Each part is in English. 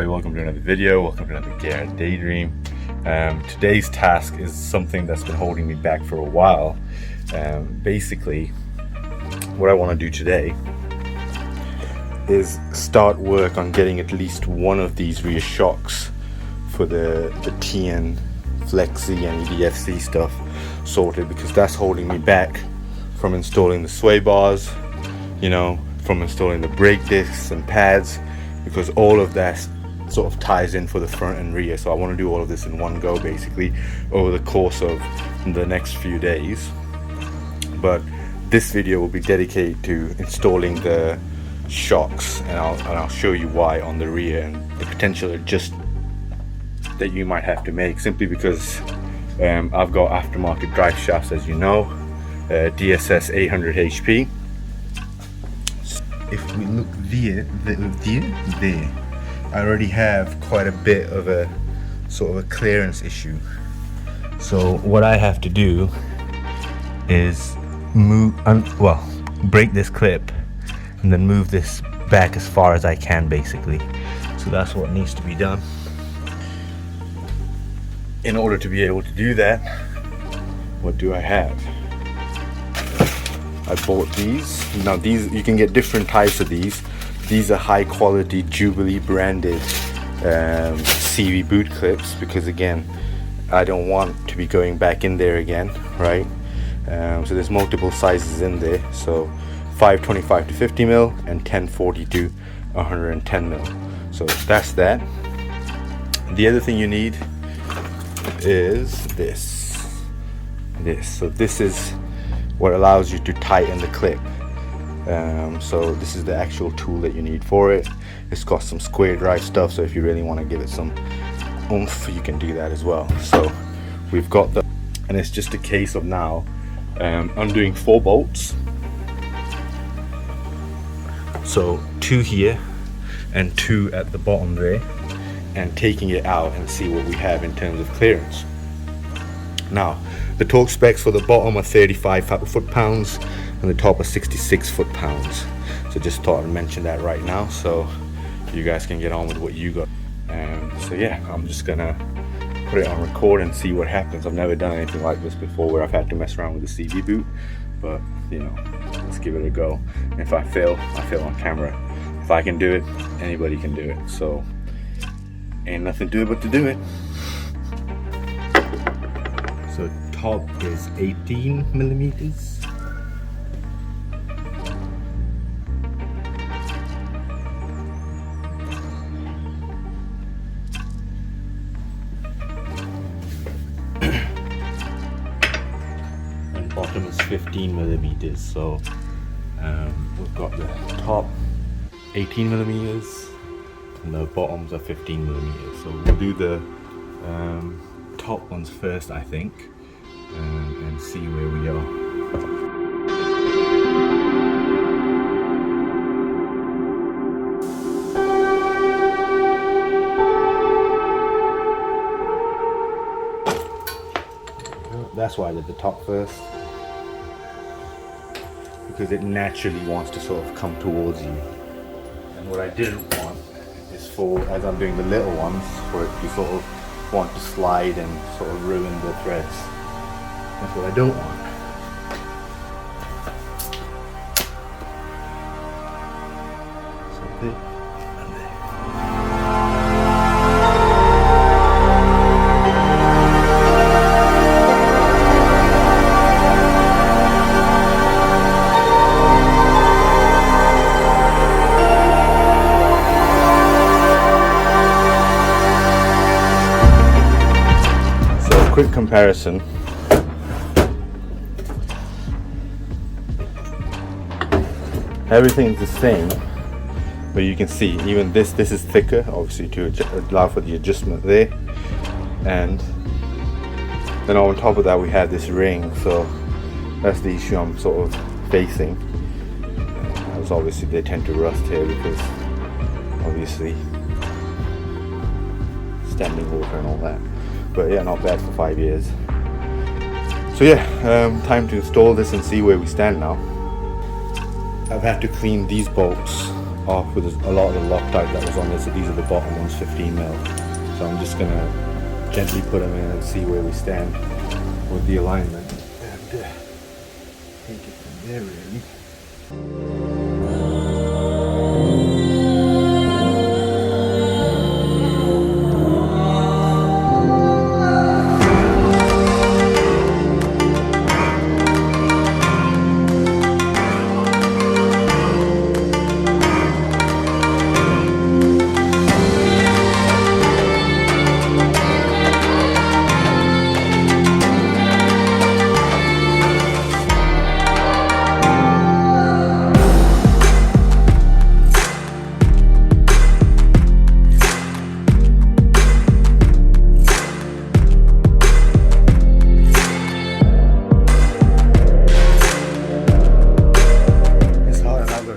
everybody, welcome to another video, welcome to another Garrett Daydream. Today's task is something that's been holding me back for a while. Basically, what I want to do today is start work on getting at least one of these rear shocks for the Tein Flex Z and EDFC stuff sorted, because that's holding me back from installing the sway bars, from installing the brake discs and pads, because all of that sort of ties in for the front and rear. So I want to do all of this in one go, basically over the course of the next few days. But this video will be dedicated to installing the shocks, and I'll show you why on the rear and the potential adjustment that you might have to make, simply because I've got aftermarket drive shafts, as you know, DSS 800 HP. If we look there, I already have quite a bit of a sort of a clearance issue. So what I have to do is break this clip and then move this back as far as I can, basically. So that's what needs to be done. In order to be able to do that, what do I have? I bought these. Now these, you can get different types of these. These are high quality Jubilee branded CV boot clips, because again, I don't want to be going back in there again, right? So there's multiple sizes in there. So 525 to 50 mil and 1040 to 110 mil. So that's that. The other thing you need is this. So this is what allows you to tighten the clip. So this is the actual tool that you need for it. It's got some square drive stuff, so if you really want to give it some oomph, you can do that as well. So we've got the, and it's just a case of now undoing 4 bolts. So 2 here and 2 at the bottom there, and taking it out and see what we have in terms of clearance. Now the torque specs for the bottom are 35 foot-pounds and the top are 66 foot-pounds. So just thought I'd mention that right now, so you guys can get on with what you got. So yeah, I'm just gonna put it on record and see what happens. I've never done anything like this before where I've had to mess around with the CV boot, but let's give it a go. And if I fail, I fail on camera. If I can do it, anybody can do it. So ain't nothing to do but to do it. So top is 18 millimeters. And bottom is 15 millimeters. So we've got the top 18 millimeters and the bottoms are 15 millimeters. So we'll do the top ones first, I think, and see where we are. That's why I did the top first, because it naturally wants to sort of come towards you. And what I didn't want is for, as I'm doing the little ones, for it to sort of want to slide and sort of ruin the threads. That's what I don't want. So there and there. So quick comparison. Everything's the same, but you can see even this is thicker, obviously, to allow for the adjustment there. And then on top of that we have this ring, so that's the issue I'm sort of facing. As obviously they tend to rust here because obviously standing water and all that. But yeah, not bad for 5 years. So yeah, time to install this and see where we stand now. I've had to clean these bolts off with a lot of the Loctite that was on there. So these are the bottom ones, 15 mil. So I'm just gonna gently put them in and see where we stand with the alignment, and take it from there really.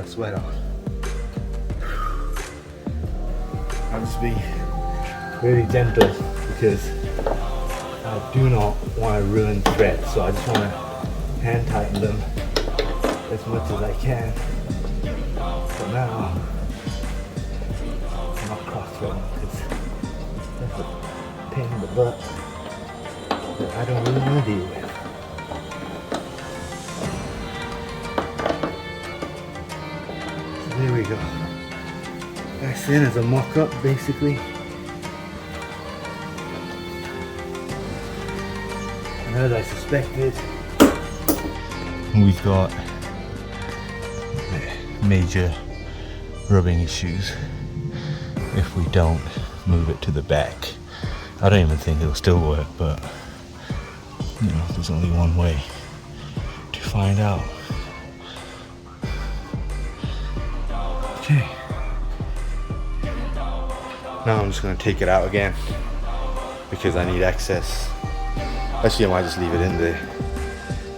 Sweat on. I'm just being very gentle because I do not want to ruin threads, so I just want to hand tighten them as much as I can. So now I'm not cross threading because that's a pain in the butt that I don't really want to deal with. There we go. That's in as a mock-up basically. And as I suspected, we've got major rubbing issues if we don't move it to the back. I don't even think it'll still work, but you know, there's only one way to find out. Okay. Now I'm just going to take it out again because I need access. Actually, I might just leave it in there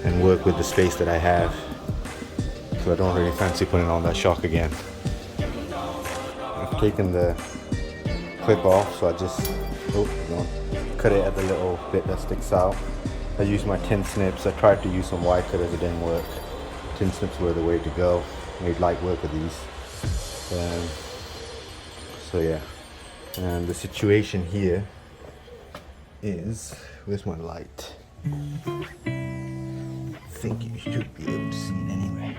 and work with the space that I have because I don't really fancy putting on that shock again. I've taken the clip off, so I just cut it at the little bit that sticks out. I used my tin snips. I tried to use some wire cutters, it didn't work. Tin snips were the way to go. Made light work of these. So yeah, and the situation here is, where's my light? I think you should be able to see it anyway.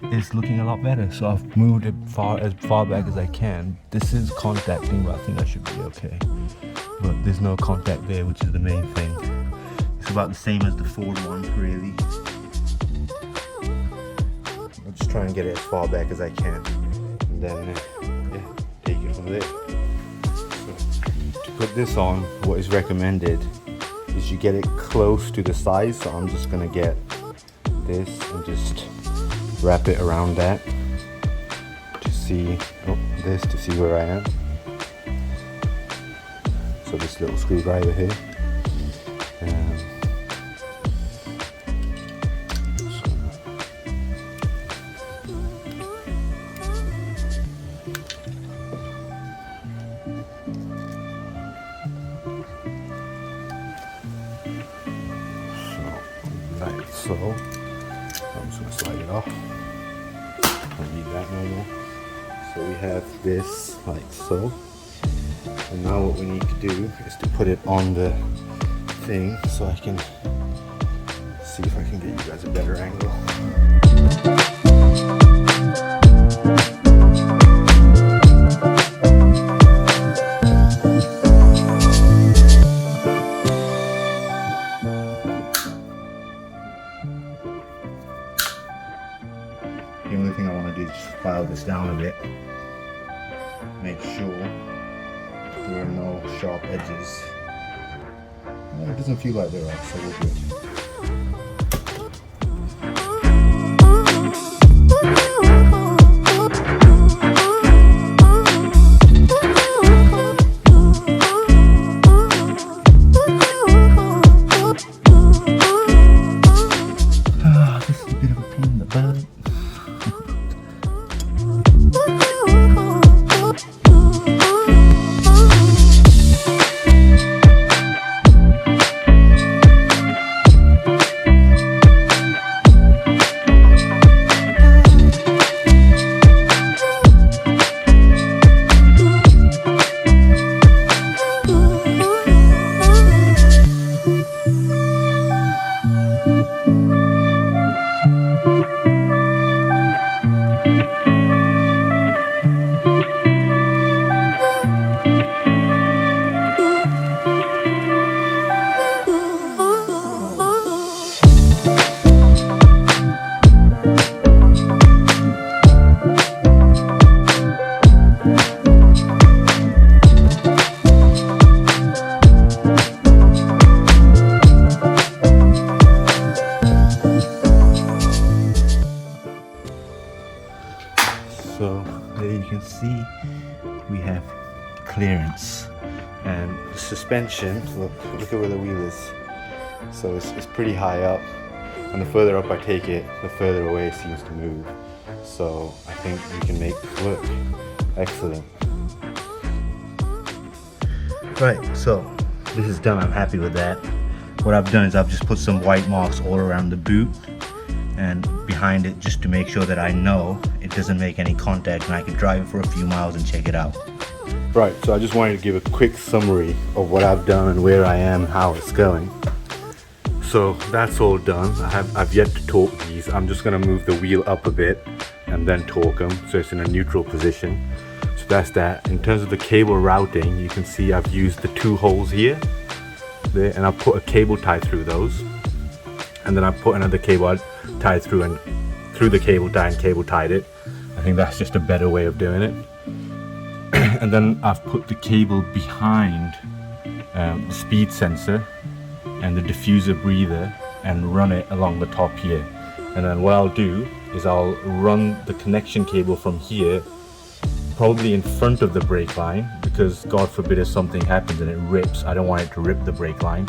It's looking a lot better, so I've moved it as far back as I can. This is contacting, but I think I should be okay. But there's no contact there, which is the main thing. It's about the same as the Ford one, really. I'll just try and get it as far back as I can. Then yeah, take it from there. So, to put this on, what is recommended is you get it close to the size. So I'm just gonna get this and just wrap it around that to see this to see where I am. So this little screwdriver here. So I'm just going to slide it off. Don't need that no more. So we have this like so. And now what we need to do is to put it on the thing so I can see if I can get you guys a better angle. The only thing I want to do is just file this down a bit, make sure there are no sharp edges. It doesn't feel like there are, so we're good. This is a bit of a pain in the butt. So there you can see we have clearance, and the suspension, look at where the wheel is. So it's pretty high up, and the further up I take it, the further away it seems to move. So I think we can make this work. Excellent. Right, so this is done. I'm happy with that. What I've done is I've just put some white marks all around the boot and behind it, just to make sure that I know it doesn't make any contact, and I can drive it for a few miles and check it out. Right, so I just wanted to give a quick summary of what I've done and where I am, how it's going. So that's all done. I've yet to torque these. I'm just going to move the wheel up a bit and then torque them so it's in a neutral position. So that's that. In terms of the cable routing, you can see I've used the 2 holes here, there, and I've put a cable tie through those, and then I've put another cable tie through the cable tie and cable tied it. I think that's just a better way of doing it. And then I've put the cable behind the speed sensor and the diffuser breather and run it along the top here. And then what I'll do is I'll run the connection cable from here, probably in front of the brake line, because God forbid if something happens and it rips, I don't want it to rip the brake line.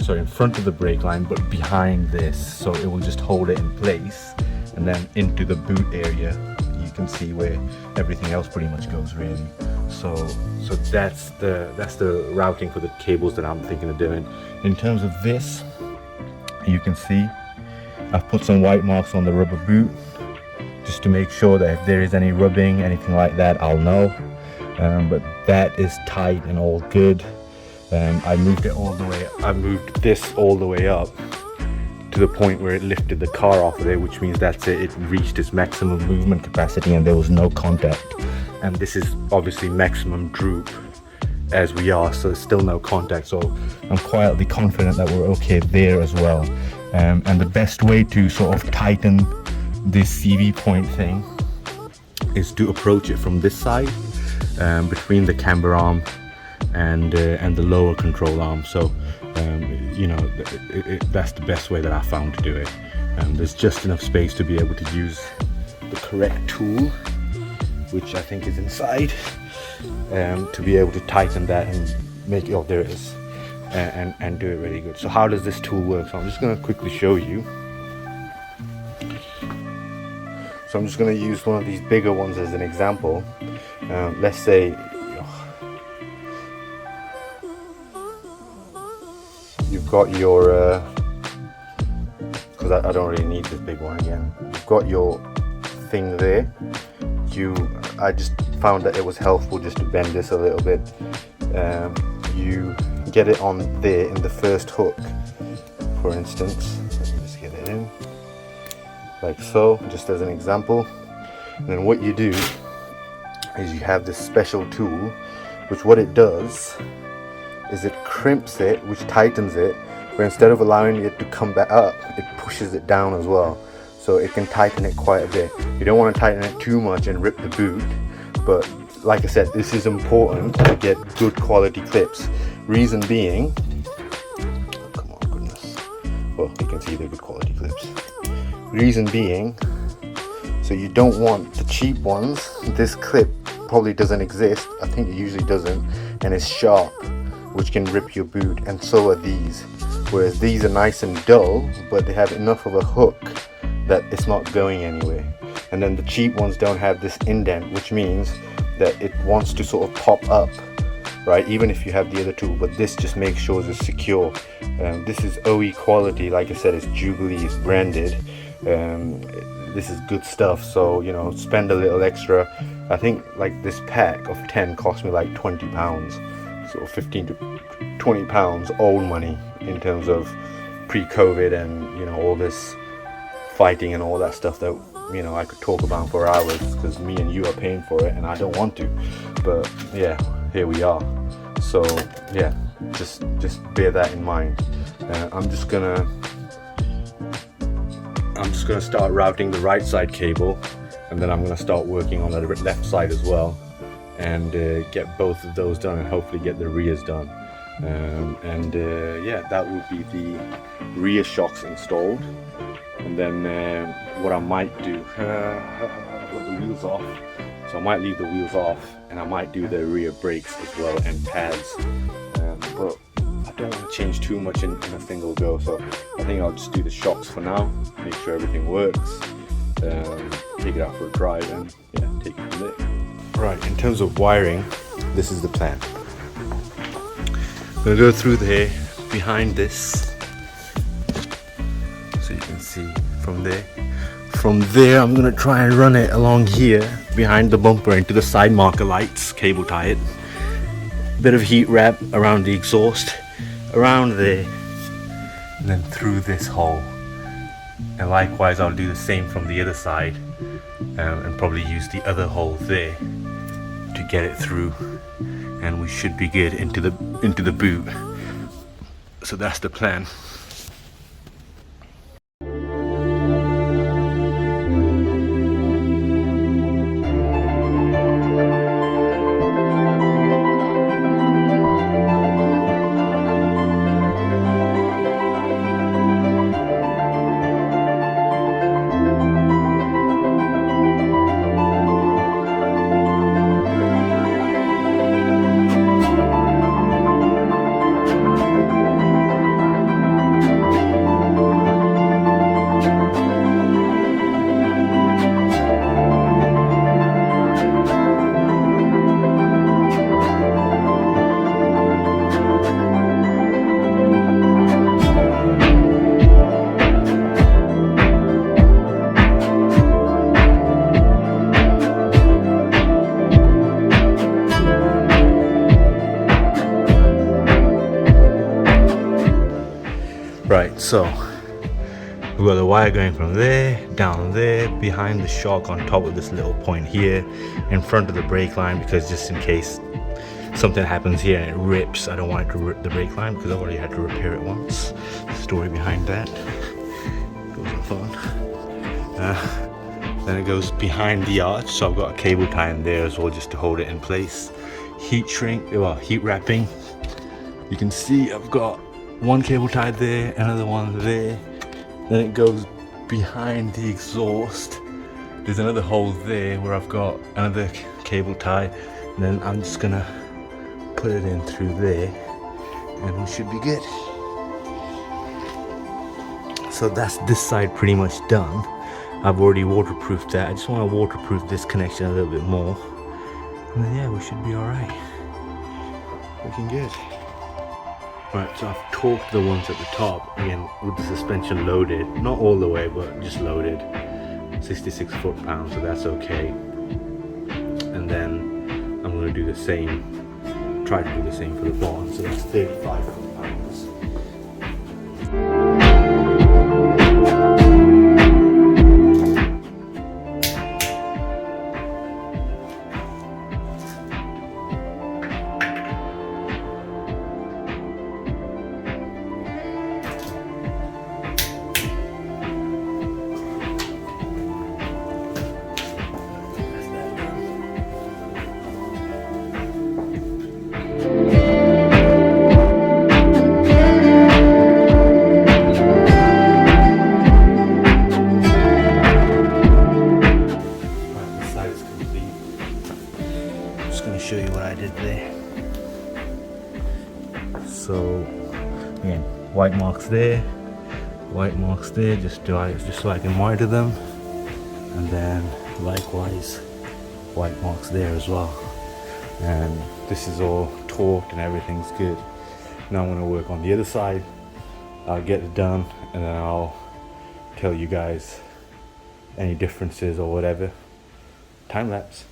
So in front of the brake line, but behind this, so it will just hold it in place, and then into the boot area. You can see where everything else pretty much goes, really. So that's the routing for the cables that I'm thinking of doing. In terms of this, you can see I've put some white marks on the rubber boot, just to make sure that if there is any rubbing, anything like that, I'll know. But that is tight and all good. I moved it all the way. I moved this all the way up to the point where it lifted the car off of there, which means that's it. It reached its maximum movement capacity and there was no contact. And this is obviously maximum droop as we are, so there's still no contact. So I'm quietly confident that we're okay there as well. And the best way to sort of tighten this CV point thing is to approach it from this side, between the camber arm and the lower control arm. So you know, that's the best way that I found to do it. There's just enough space to be able to use the correct tool, which I think is inside, to be able to tighten that and make it, oh there it is, and do it really good. So how does this tool work? So I'm just going to quickly show you. So I'm just going to use one of these bigger ones as an example. Let's say you've got your, because I don't really need this big one again. You've got your thing there. I just found that it was helpful just to bend this a little bit. You get it on there in the first hook, for instance. Let me just get it in, like so, just as an example. And then what you do is you have this special tool, which what it does is it crimps it, which tightens it, but instead of allowing it to come back up, it pushes it down as well. So it can tighten it quite a bit. You don't want to tighten it too much and rip the boot, but like I said, this is important to get good quality clips. Reason being, oh, come on, goodness. Well, you can see they're good quality clips. Reason being, so you don't want the cheap ones. This clip probably doesn't exist. I think it usually doesn't, and it's sharp, which can rip your boot, and so are these. Whereas these are nice and dull, but they have enough of a hook that it's not going anywhere. And then the cheap ones don't have this indent, which means that it wants to sort of pop up, right? Even if you have the other tool, but this just makes sure it's secure. This is OE quality, like I said, it's Jubilee, it's branded. This is good stuff, so you know, spend a little extra. I think like this pack of 10 cost me like £20, so 15 to 20 pounds old money in terms of pre-COVID and you know, all this fighting and all that stuff that you know I could talk about for hours, because me and you are paying for it and I don't want to, but yeah, here we are. So yeah, just bear that in mind. I'm just gonna start routing the right side cable, and then I'm gonna start working on the left side as well, and get both of those done and hopefully get the rears done. Yeah, that would be the rear shocks installed. And then what I might do, I've got the wheel wheels off. So I might leave the wheels off, and I might do the rear brakes as well and pads. But I don't want to change too much in a single go, so I think I'll just do the shocks for now, make sure everything works, take it out for a drive, and yeah, take it from there. Right, in terms of wiring, this is the plan. I'm gonna go through there, behind this, so you can see from there. From there, I'm gonna try and run it along here, behind the bumper, into the side marker lights, cable tie it. Bit of heat wrap around the exhaust, around there, and then through this hole. And likewise, I'll do the same from the other side, and probably use the other hole there to get it through, and we should be good into the boot. So that's the plan. Right, so we've got the wire going from there, down there, behind the shock, on top of this little point here, in front of the brake line, because just in case something happens here and it rips, I don't want it to rip the brake line, because I've already had to repair it once. The story behind that goes on phone. Then it goes behind the arch, so I've got a cable tie in there as well, just to hold it in place. Heat wrapping. You can see I've got one cable tied there, another one there. Then it goes behind the exhaust. There's another hole there where I've got another cable tie. And then I'm just gonna put it in through there, and we should be good. So that's this side pretty much done. I've already waterproofed that. I just want to waterproof this connection a little bit more, and then yeah, we should be all right. Looking good. Right, so I've torqued the ones at the top, again with the suspension loaded, not all the way, but just loaded, 66 foot-pounds, so that's okay. And then I'm going to do the same, try to do the same for the bottom, so that's 35 foot-pounds. Show you what I did there. So again, white marks there, just so I can monitor them, and then likewise white marks there as well. And this is all torqued and everything's good. Now I'm going to work on the other side. I'll get it done, and then I'll tell you guys any differences or whatever. Time lapse.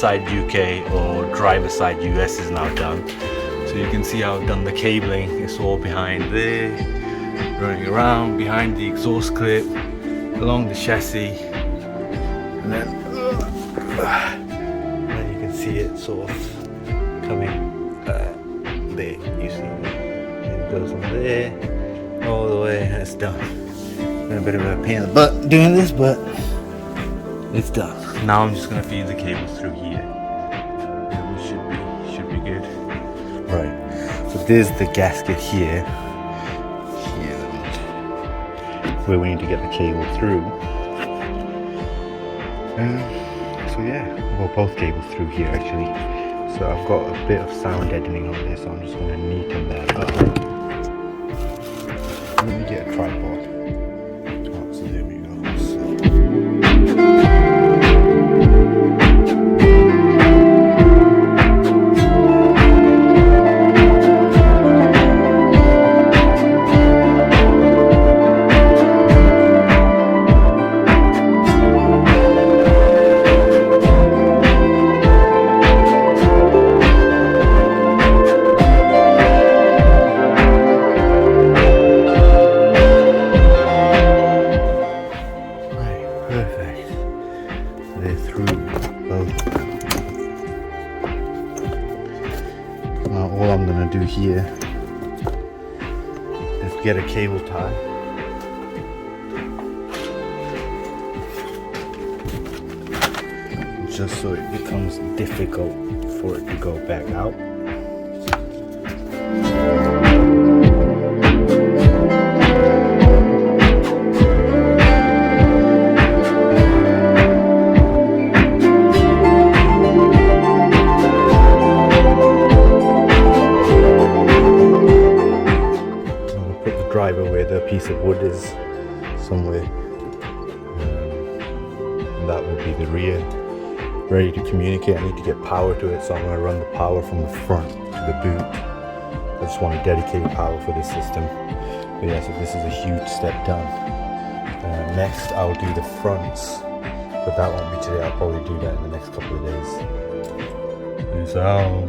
side UK or driver side US is now done. So you can see how I've done the cabling. It's all behind there, running around behind the exhaust clip, along the chassis, and then you can see it sort of coming there. You see it goes from there all the way, and it's done. Been a bit of a pain in the butt doing this, but it's done. Now I'm just gonna feed the cables through here. And we should be good. Right. So there's the gasket here. Where we need to get the cable through. So yeah, well, both cables through here actually. So I've got a bit of sound deadening on this, so I'm just gonna neaten that up. Let me get a tripod. So there we go. Now all I'm going to do here is get a cable tie. Just so it becomes difficult for it to go back out. Driver where the piece of wood is somewhere, and that will be the rear, ready to communicate. I need to get power to it, so I'm going to run the power from the front to the boot. I just want to dedicate power for this system. But yeah, so this is a huge step done. Next I'll do the fronts, but that won't be today. I'll probably do that in the next couple of days. Peace out.